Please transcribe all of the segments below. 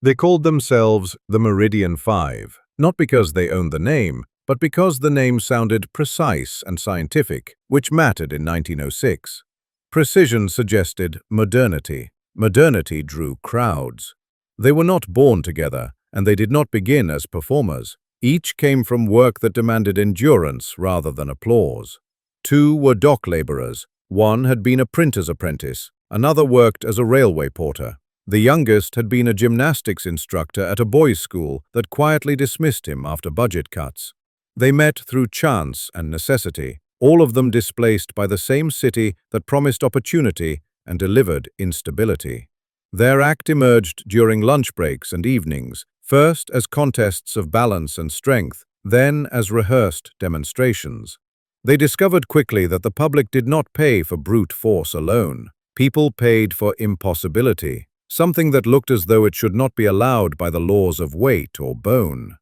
They called themselves the Meridian Five, not because they owned the name, but because the name sounded precise and scientific, which mattered in 1906. Precision suggested modernity. Modernity drew crowds. They were not born together, and they did not begin as performers. Each came from work that demanded endurance rather than applause. Two were dock laborers. One had been a printer's apprentice. Another worked as a railway porter. The youngest had been a gymnastics instructor at a boys' school that quietly dismissed him after budget cuts. They met through chance and necessity, all of them displaced by the same city that promised opportunity and delivered instability. Their act emerged during lunch breaks and evenings, first as contests of balance and strength, then as rehearsed demonstrations. They discovered quickly that the public did not pay for brute force alone. People paid for impossibility, something that looked as though it should not be allowed by the laws of weight or bone.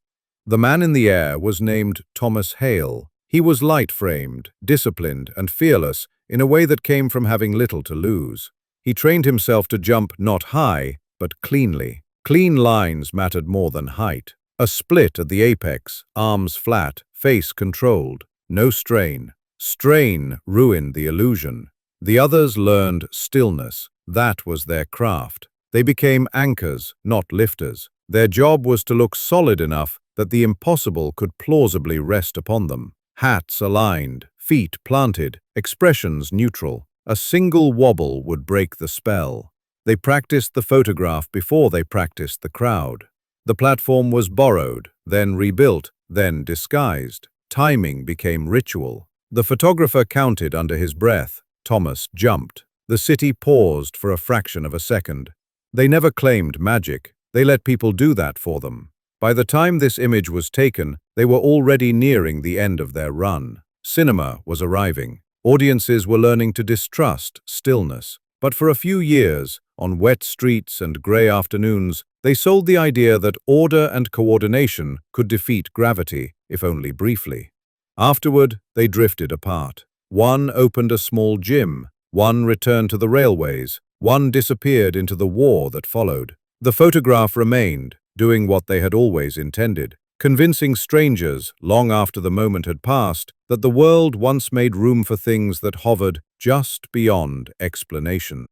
The man in the air was named Thomas Hale. He was light-framed, disciplined, and fearless in a way that came from having little to lose. He trained himself to jump not high, but cleanly. Clean lines mattered more than height. A split at the apex, arms flat, face controlled. No strain. Strain ruined the illusion. The others learned stillness. That was their craft. They became anchors, not lifters. Their job was to look solid enough that the impossible could plausibly rest upon them. Hats aligned, feet planted, expressions neutral. A single wobble would break the spell. They practiced the photograph before they practiced the crowd. The platform was borrowed, then rebuilt, then disguised. Timing became ritual. The photographer counted under his breath. Thomas jumped. The city paused for a fraction of a second. They never claimed magic. They let people do that for them. By the time this image was taken, they were already nearing the end of their run. Cinema was arriving. Audiences were learning to distrust stillness. But for a few years, on wet streets and gray afternoons, they sold the idea that order and coordination could defeat gravity, if only briefly. Afterward, they drifted apart. One opened a small gym. One returned to the railways. One disappeared into the war that followed. The photograph remained, doing what they had always intended, convincing strangers, long after the moment had passed, that the world once made room for things that hovered just beyond explanation.